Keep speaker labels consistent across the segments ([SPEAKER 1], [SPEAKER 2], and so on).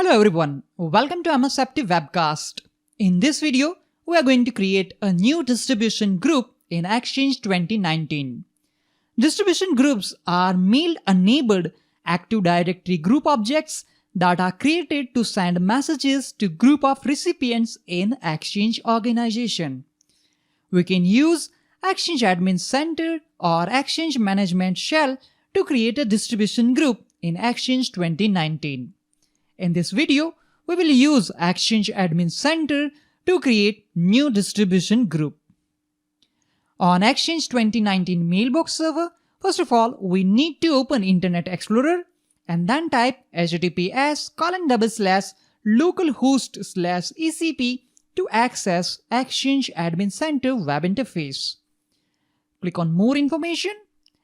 [SPEAKER 1] Hello everyone, welcome to MS Active Webcast. In this video, we are going to create a new distribution group in Exchange 2019. Distribution groups are mail-enabled Active Directory group objects that are created to send messages to group of recipients in Exchange organization. We can use Exchange Admin Center or Exchange Management Shell to create a distribution group in Exchange 2019. In this video, we will use Exchange Admin Center to create new distribution group. On Exchange 2019 mailbox server, first of all, we need to open Internet Explorer and then type https://localhost/ECP to access Exchange Admin Center web interface. Click on More Information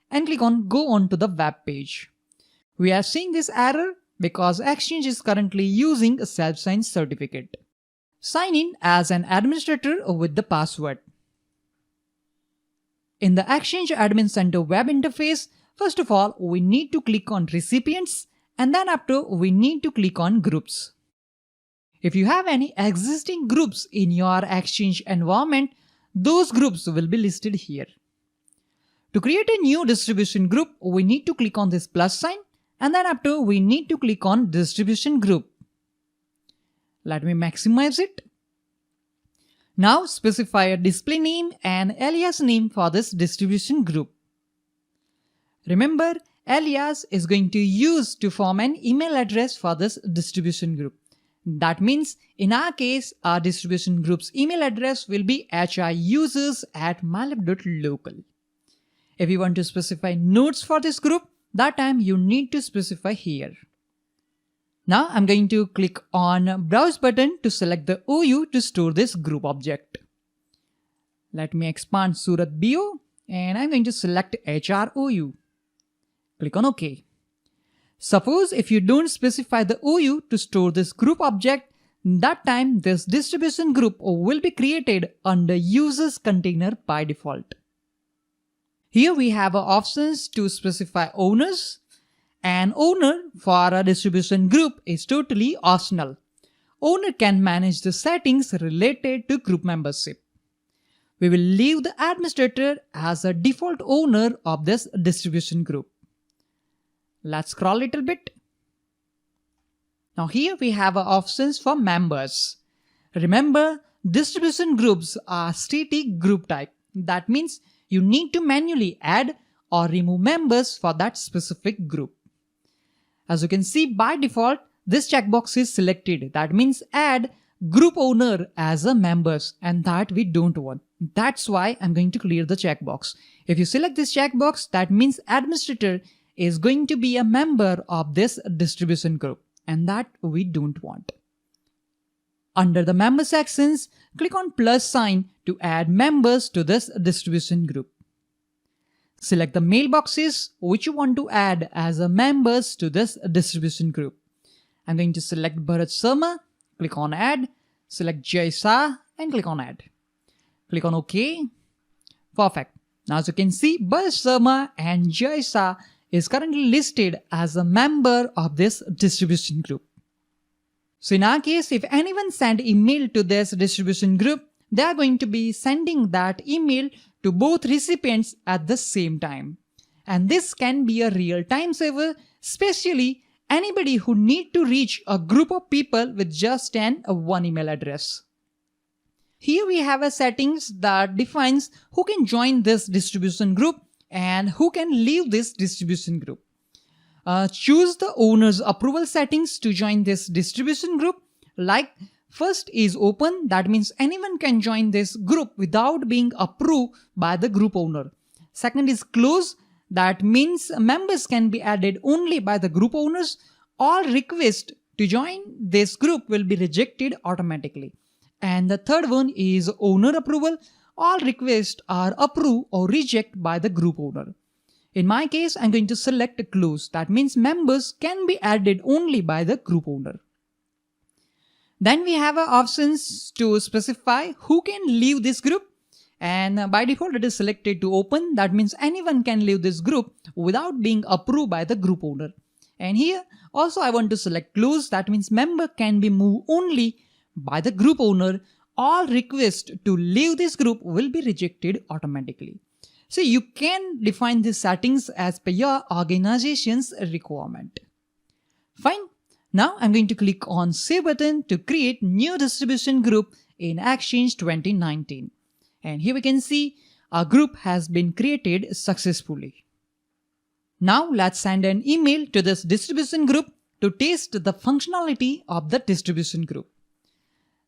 [SPEAKER 1] and click on Go on to the web page. We are seeing this error because Exchange is currently using a self-signed certificate. Sign in as an administrator with the password. In the Exchange Admin Center web interface, first of all, we need to click on Recipients and then after we need to click on Groups. If you have any existing groups in your Exchange environment, those groups will be listed here. To create a new distribution group, we need to click on this plus sign and then after we need to click on distribution group. Let me maximize it. Now specify a display name and alias name for this distribution group. Remember, alias is going to use to form an email address for this distribution group. That means in our case, our distribution group's email address will be hirusers@mylab.local. If you want to specify nodes for this group, that time you need to specify here. Now I'm going to click on Browse button to select the OU to store this group object. Let me expand Surat BO and I'm going to select HROU. Click on OK. Suppose if you don't specify the OU to store this group object, that time this distribution group will be created under users container by default. Here we have options to specify owners, and owner for a distribution group is totally optional. Owner can manage the settings related to group membership. We will leave the administrator as a default owner of this distribution group. Let's scroll a little bit. Now here we have options for members. Remember, distribution groups are static group type. That means you need to manually add or remove members for that specific group. As you can see, by default, this checkbox is selected. That means add group owner as a members, and that we don't want. That's why I'm going to clear the checkbox. If you select this checkbox, that means administrator is going to be a member of this distribution group, and that we don't want. Under the member sections, click on plus sign to add members to this distribution group. Select the mailboxes which you want to add as a members to this distribution group. I'm going to select Bharat Sharma, click on add, select Jay Shah and click on add. Click on OK. Perfect. Now as you can see, Bharat Sharma and Jay Shah is currently listed as a member of this distribution group. So in our case, if anyone send email to this distribution group, they are going to be sending that email to both recipients at the same time. And this can be a real time saver, especially anybody who need to reach a group of people with just one email address. Here we have a settings that defines who can join this distribution group and who can leave this distribution group. Choose the owner's approval settings to join this distribution group. Like first is open, that means anyone can join this group without being approved by the group owner. Second is close, that means members can be added only by the group owners. All requests to join this group will be rejected automatically. And the third one is owner approval. All requests are approved or rejected by the group owner. In my case, I'm going to select close. That means members can be added only by the group owner. Then we have options to specify who can leave this group. And by default, it is selected to open. That means anyone can leave this group without being approved by the group owner. And here also I want to select close. That means member can be moved only by the group owner. All requests to leave this group will be rejected automatically. So you can define these settings as per your organization's requirement. Fine. Now I'm going to click on Save button to create new distribution group in Exchange 2019. And here we can see our group has been created successfully. Now let's send an email to this distribution group to test the functionality of the distribution group.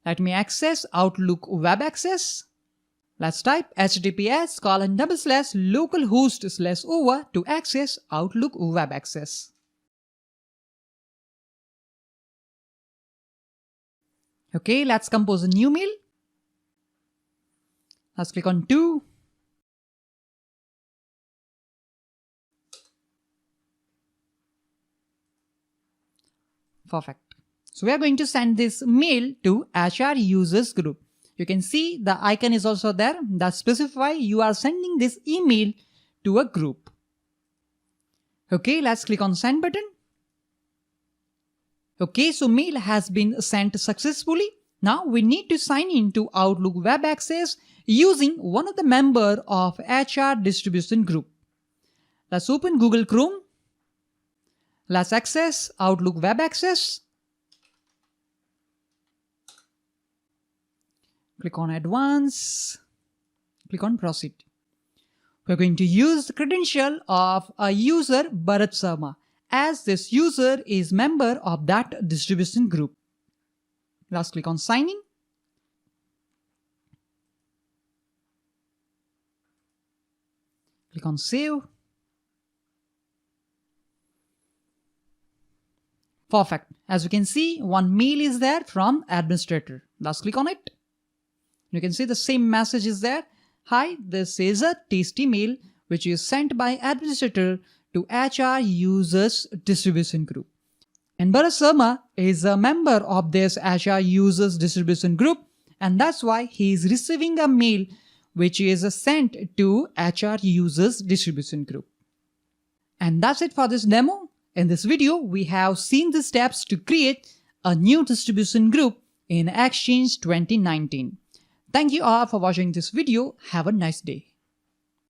[SPEAKER 1] Let me access Outlook Web Access. Let's type https://localhost/over to access Outlook Web Access. Okay, let's compose a new mail. Let's click on To. Perfect. So we are going to send this mail to HR users group. You can see the icon is also there that specify you are sending this email to a group. Okay, let's click on Send button. Okay, so mail has been sent successfully. Now we need to sign in to Outlook Web Access using one of the member of HR distribution group. Let's open Google Chrome. Let's access Outlook Web Access. Click on Advanced. Click on Proceed. We're going to use the credential of a user Bharat Sharma, as this user is member of that distribution group. Let's click on Sign in. Click on Save. Perfect. As you can see, one mail is there from administrator. Let's click on it. You can see the same message is there. Hi, this is a test email which is sent by administrator to HR users distribution group. And Bharat Sharma is a member of this HR users distribution group, and that's why he is receiving a mail which is sent to HR users distribution group. And that's it for this demo. In this video, we have seen the steps to create a new distribution group in Exchange 2019. Thank you all for watching this video. Have a nice day.